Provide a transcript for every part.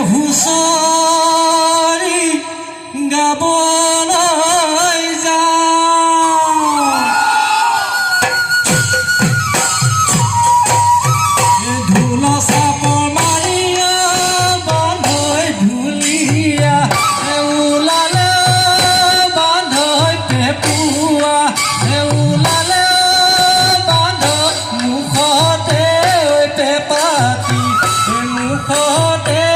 হুঁচৰি গাবলৈ যাওঁ ঢোল চাপৰ মাৰিয়া বান্ধৈ ঢুলীয়া ওলালে বান্ধৈ পেপুৱা ওলালে বান্ধৈ মুখতে পেপাতি মুখতে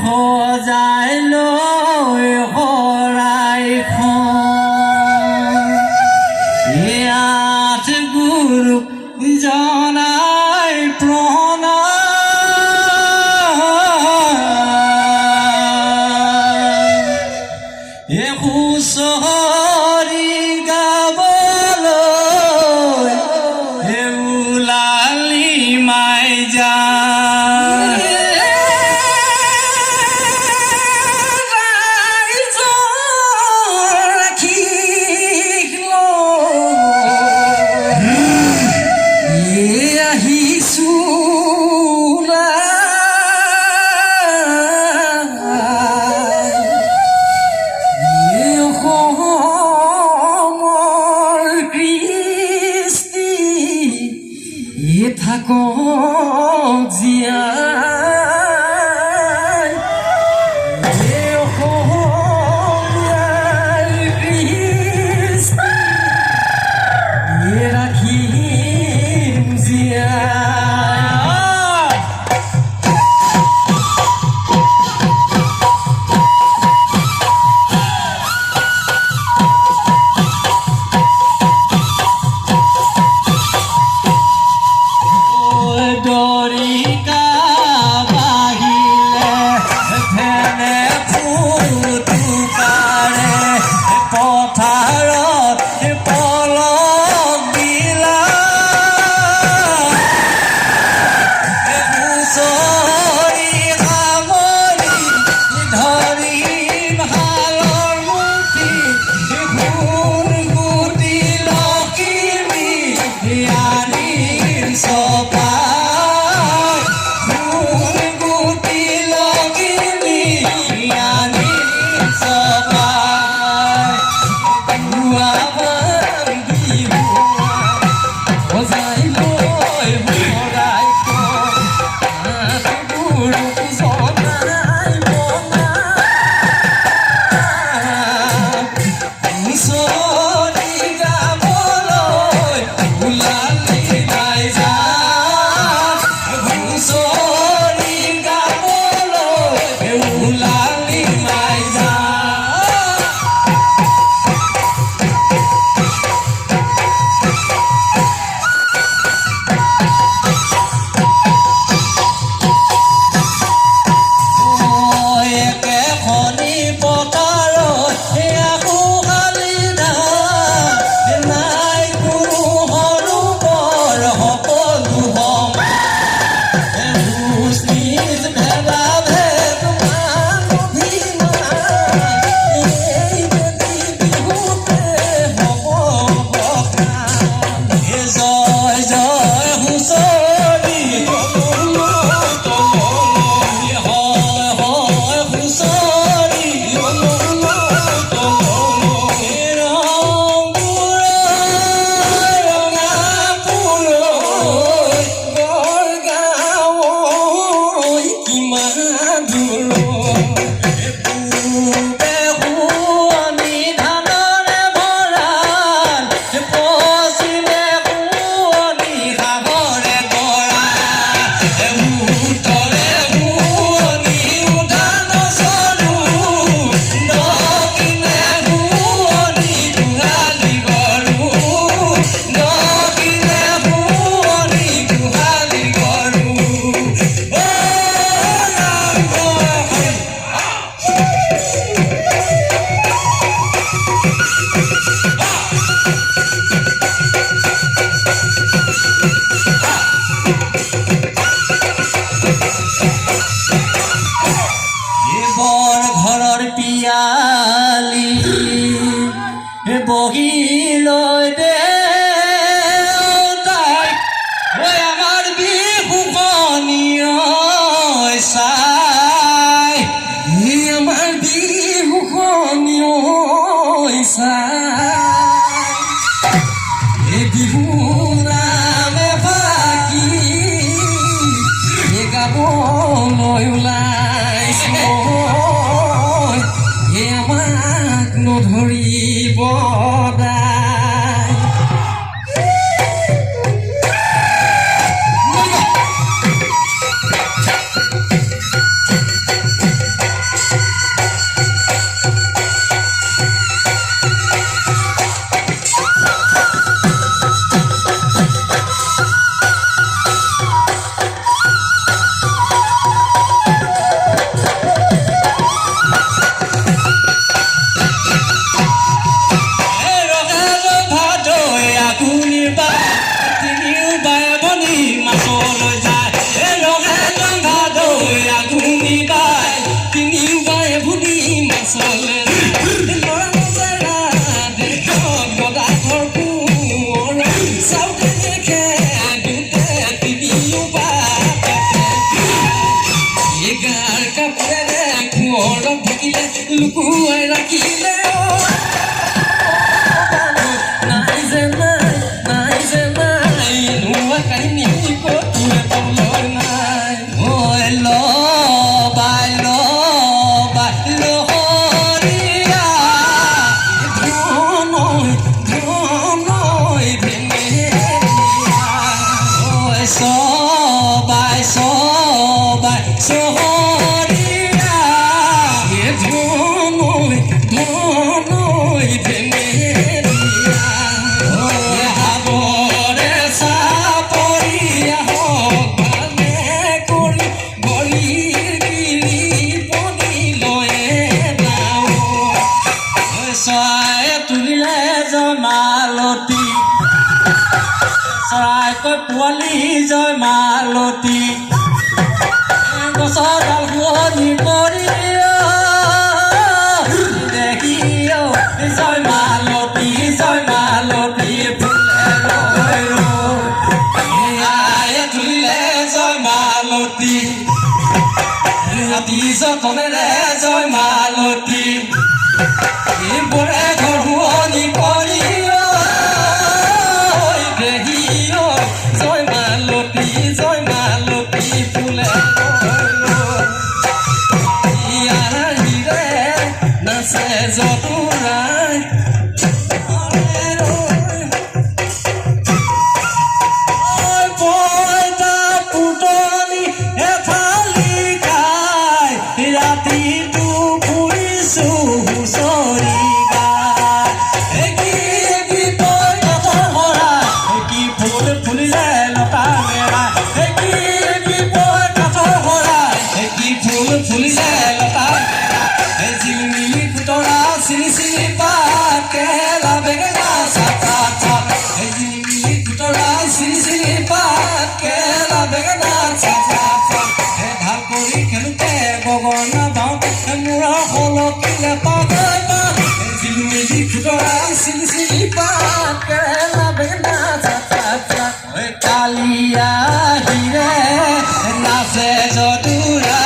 সজাই লৈ শৰাইখন আঠ গুৰু জনাই প্ৰণাম হুঁচৰি গাবলৈ ওলালি মাই যা বদাই লুকুৱাই ৰাখিলে নাই যে নাই নোৱা কাহিনী ক'তোৱে পাবলৈ নাই ঐ লবাই লহৰীয়া ধনৈ ভেঙেৰিয়া ঐ সবাই চহৰীয়া ধনৈ ভেঙেৰিয়া সাগৰে চাপৰিয়া হওক ভালে কৰি গৰিৰ গিৰি পনি লয়ে নাও চৰাই তুলিলে জয়মালতী চৰাইকৈ পোৱালি জয়মালতী গছৰ ডাল শুৱনি কৰি জয়মালতী ফুলে ৰৈ আয়ে তুলিলে জয়মালতী ৰাতি যতনেৰে জয়মালতী বোৰে ঘৰ শুৱনি কৰি জয়মালতী ফুলে ইয়াৰ হিৰে নাচে জতুৰাই পইতা পুতনি এফালি খাই ৰাতিটো ফুৰিছো হুঁচৰি গাই কি পইতাৰ ভৰা কি ফুল ফুলিলে লতা মেৰা কি পইতাৰ ভৰা কি ফুল ফুলিলে লতা জিলমিলি কুতৰা চিনি চিনি পাত কেলা বেঙেনা চাপা চাপ জিলমিলি কুতৰা চিনি চিনি পাত কেলা বেঙেনা চাপা চাপ ভাল কৰি খেলোতে গগনা বাওঁতে মূৰৰ হলকিলে পাগৈ পাত জিলমিলি কুতৰা চিনি চিনি পাত কেলা বেঙেনা চাপা চাপ কালিয়া হিৰে নাচে যদুৰা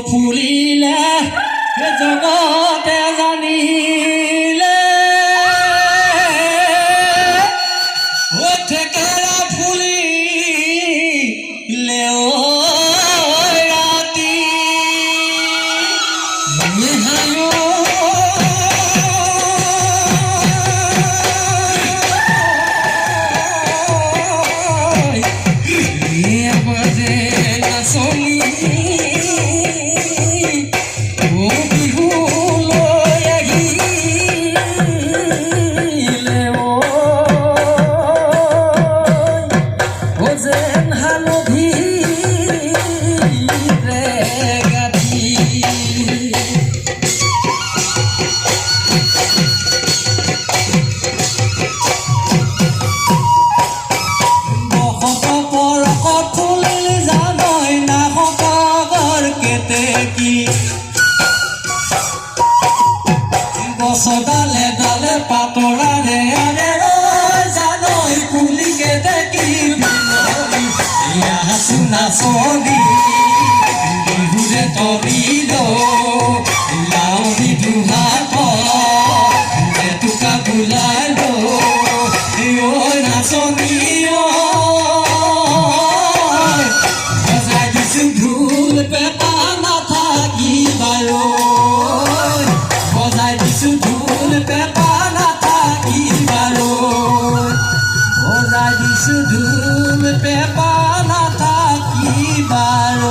ফুলিলে জগতে জানিলে থেকেৰা ফুলিলে ৰাতি মাজে নাচনী ও বিহু লৈ আহিলে ও যেন হালধি গাঠি গছডালে ডালে পাতৰাৰে আৰে জানৈ কুলিকে দেখি আছো নাচনি বিহুৰে তৰিল লাউৰি দুহাত জেতুকা বোলাইল ঐ নাচনি বজাই দিছো ঢোল পেঁপা নাথাকিবাৰ বজাই দিছো ঢোল পেঁপা নাথাকিবাৰ বজাই দিছো ঢোল পেঁপা নাথাকিবাৰ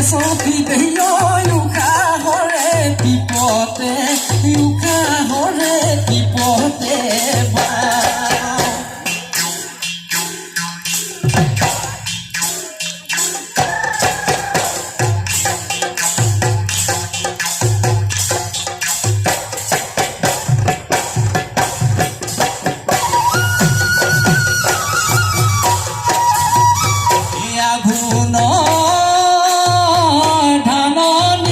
Sophie, you can't hold it, you can't hold it, ধানৰ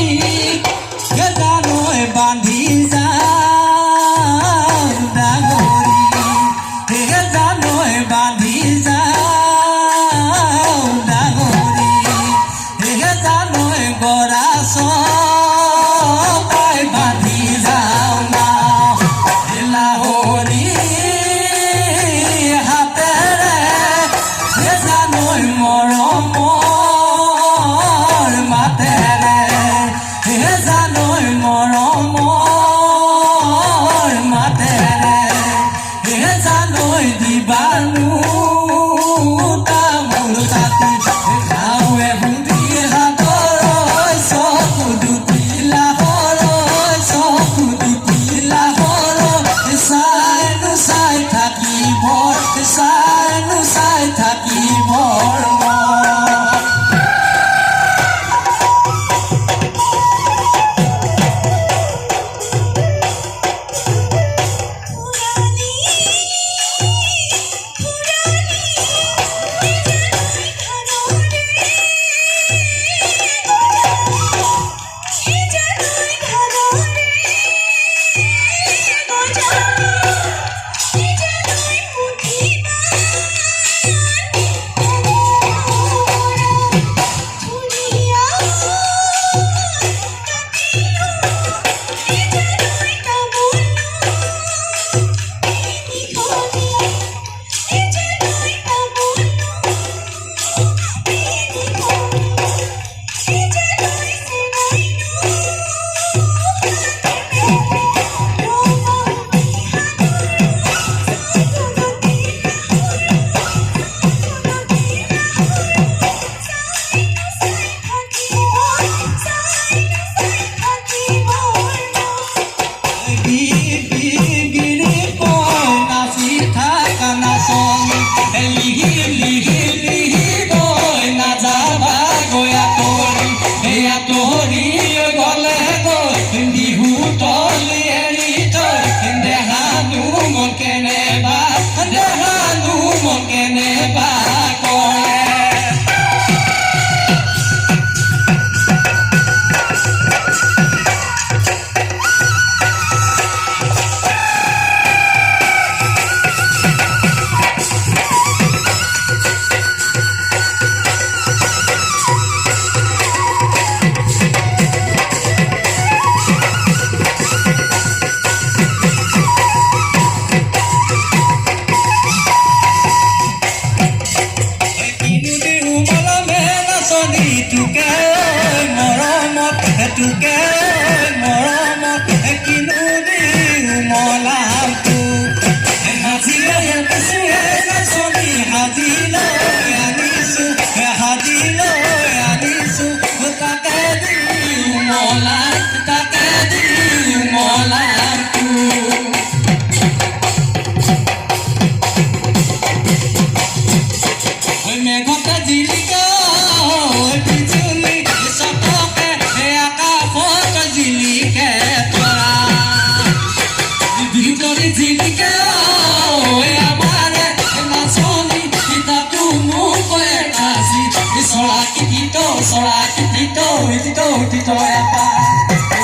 solito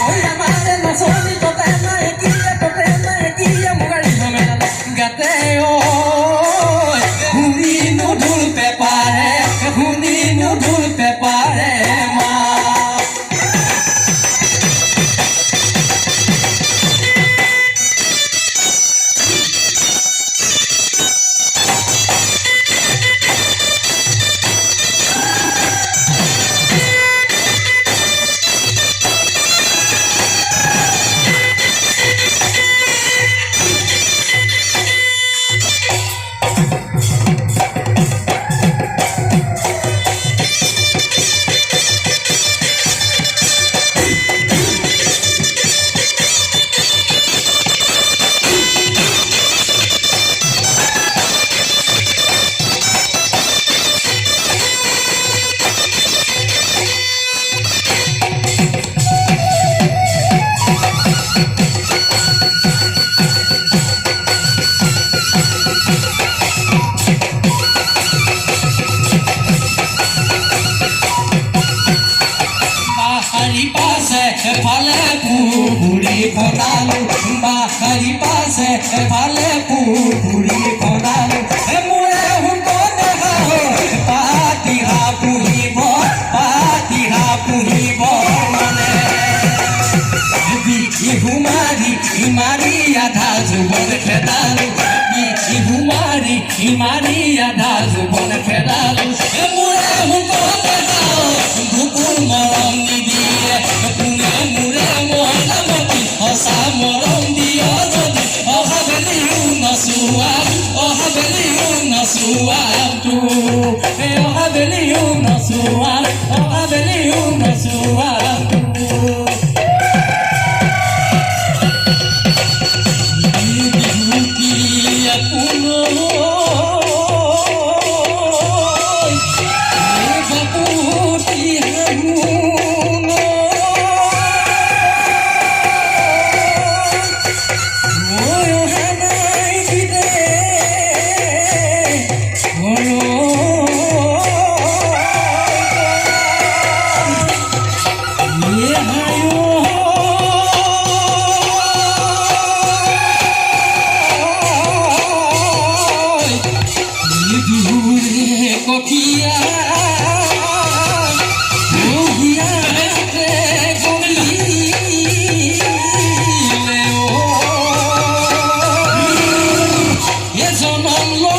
oi amare no solito tema equia mugarino me la gateo hunino dulpe pare ma Fale puri konalu bahari pase fale puri konalu mure hunko na ho pati ha puhi bo mane bichi humari adha jubon khedalu bichi humari adha jubon khedalu mure hunko na ho gupur morom nidiye Samorom dio jodi ohabeliu nasuam tu ohabeliu nasuam tu Bihuti apuno Baputi hamuno It's on